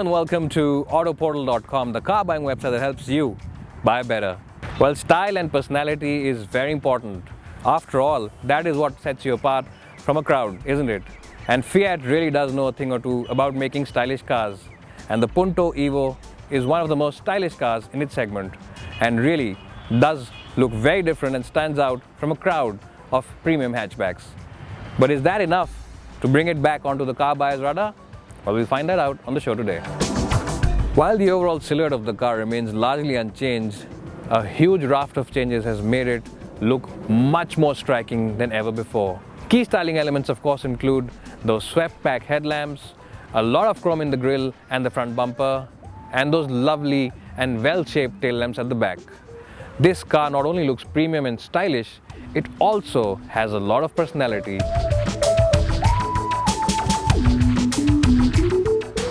and welcome to autoportal.com, the car buying website that helps you buy better. Well, style and personality is very important. After all, that is what sets you apart from a crowd, isn't it? And Fiat really does know a thing or two about making stylish cars. And the Punto Evo is one of the most stylish cars in its segment and really does look very different and stands out from a crowd of premium hatchbacks. But is that enough to bring it back onto the car buyer's radar? Well, we'll find that out on the show today. While the overall silhouette of the car remains largely unchanged, a huge raft of changes has made it look much more striking than ever before. Key styling elements, of course, include those swept-back headlamps, a lot of chrome in the grille and the front bumper, and those lovely and well-shaped tail lamps at the back. This car not only looks premium and stylish, it also has a lot of personality.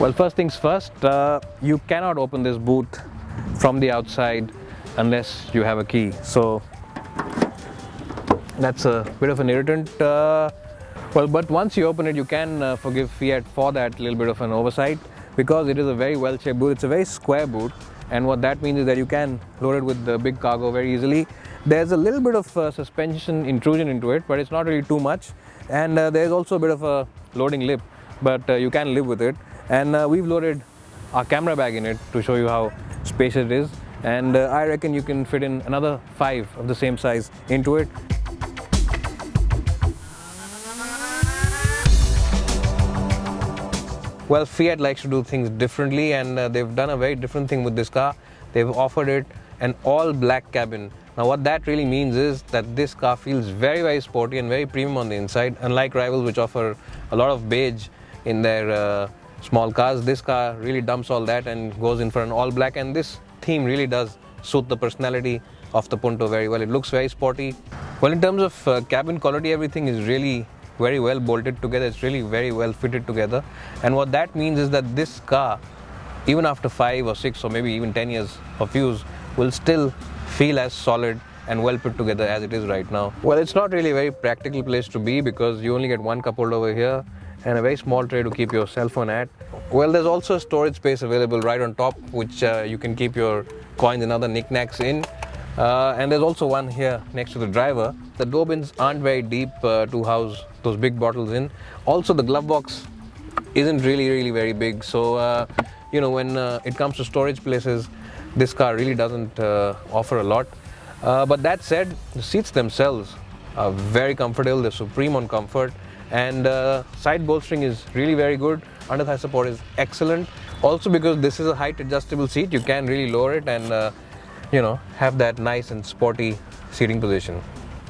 Well, first things first, you cannot open this boot from the outside unless you have a key. So that's a bit of an irritant. But once you open it, you can forgive Fiat for that little bit of an oversight, because it is a very well-shaped boot. It's a very square boot, and what that means is that you can load it with the big cargo very easily. There's a little bit of suspension intrusion into it, but it's not really too much. And there's also a bit of a loading lip, but you can live with it. And we've loaded our camera bag in it to show you how spacious it is. And I reckon you can fit in another 5 of the same size into it. Well, Fiat likes to do things differently, and they've done a very different thing with this car. They've offered it an all-black cabin. Now, what that really means is that this car feels very, very sporty and very premium on the inside. Unlike rivals which offer a lot of beige in their small cars, this car really dumps all that and goes in for an all-black. And this theme really does suit the personality of the Punto very well. It looks very sporty. Well, in terms of cabin quality, everything is really very well bolted together. It's really very well fitted together. And what that means is that this car, even after 5 or 6 or maybe even 10 years of use, will still feel as solid and well put together as it is right now. Well, it's not really a very practical place to be, because you only get one cup holder over here and a very small tray to keep your cell phone at. Well, there's also a storage space available right on top, which you can keep your coins and other knickknacks in. And there's also one here next to the driver. The door bins aren't very deep to house those big bottles in. Also, the glove box isn't really very big. So, when it comes to storage places, this car really doesn't offer a lot. But that said, the seats themselves are very comfortable. They're supreme on comfort. And side bolstering is really very good. Under thigh support is excellent. Also, because this is a height adjustable seat, you can really lower it and have that nice and sporty seating position.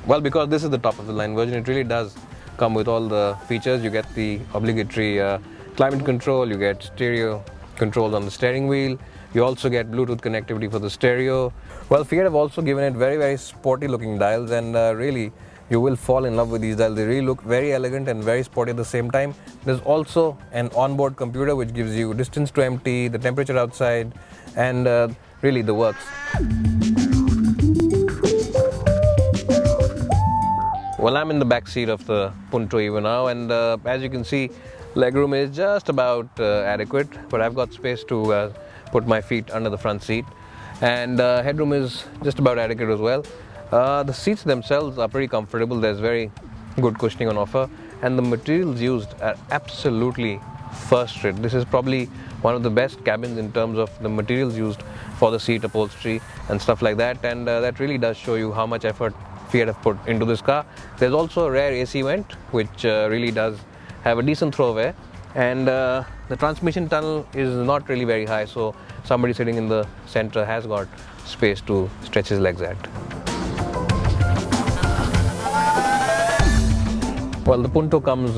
Well, because this is the top of the line version, it really does come with all the features. You get the obligatory climate control, you get stereo controls on the steering wheel, you also get Bluetooth connectivity for the stereo. Well, Fiat have also given it very sporty looking dials, and really you will fall in love with these dials. They really look very elegant and very sporty at the same time. There's also an onboard computer which gives you distance to empty, the temperature outside, and really the works. Well, I'm in the back seat of the Punto Evo now, and as you can see, legroom is just about adequate, but I've got space to put my feet under the front seat, and headroom is just about adequate as well. The seats themselves are pretty comfortable. There's very good cushioning on offer, and the materials used are absolutely first rate. This is probably one of the best cabins in terms of the materials used for the seat upholstery and stuff like that, and that really does show you how much effort Fiat have put into this car. There's also a rear AC vent, which really does have a decent throw of air, and the transmission tunnel is not really very high, so somebody sitting in the center has got space to stretch his legs at. Well, the Punto comes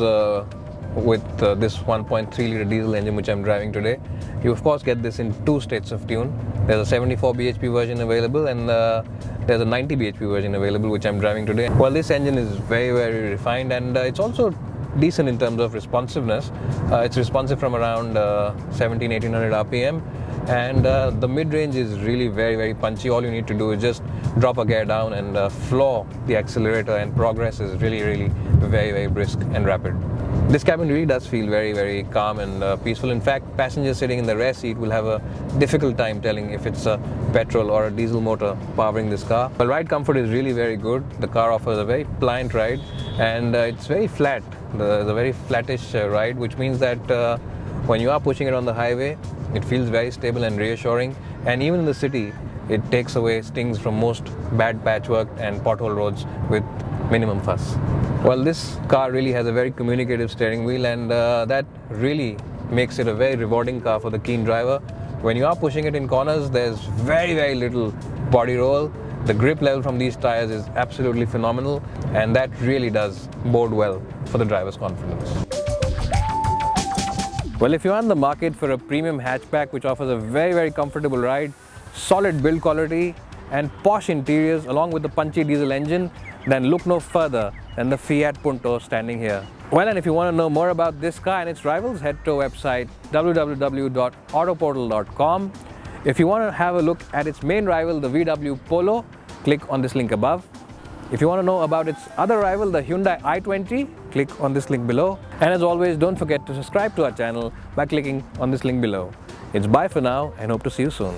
with this 1.3 litre diesel engine which I'm driving today. You of course get this in 2 states of tune. There's a 74 bhp version available, and there's a 90 bhp version available which I'm driving today. Well, this engine is very refined, and it's also decent in terms of responsiveness. It's responsive from around 1700-1800 RPM, and the mid-range is really very punchy. All you need to do is just drop a gear down and floor the accelerator, and progress is really very brisk and rapid. This cabin really does feel very, very calm and peaceful. In fact, passengers sitting in the rear seat will have a difficult time telling if it's a petrol or a diesel motor powering this car. Well, ride comfort is really very good. The car offers a very pliant ride, and it's very flat. The very flattish ride, which means that when you are pushing it on the highway, it feels very stable and reassuring. And even in the city, it takes away stings from most bad patchwork and pothole roads with minimum fuss. Well, this car really has a very communicative steering wheel, and that really makes it a very rewarding car for the keen driver. When you are pushing it in corners, there's very, very little body roll. The grip level from these tires is absolutely phenomenal, and that really does bode well for the driver's confidence. Well, if you're on the market for a premium hatchback which offers a very, very comfortable ride, solid build quality and posh interiors along with the punchy diesel engine, then look no further than the Fiat Punto standing here. Well, and if you want to know more about this car and its rivals, head to our website www.autoportal.com. If you want to have a look at its main rival, the VW Polo, click on this link above. If you want to know about its other rival, the Hyundai i20, click on this link below. And as always, don't forget to subscribe to our channel by clicking on this link below. It's bye for now, and hope to see you soon.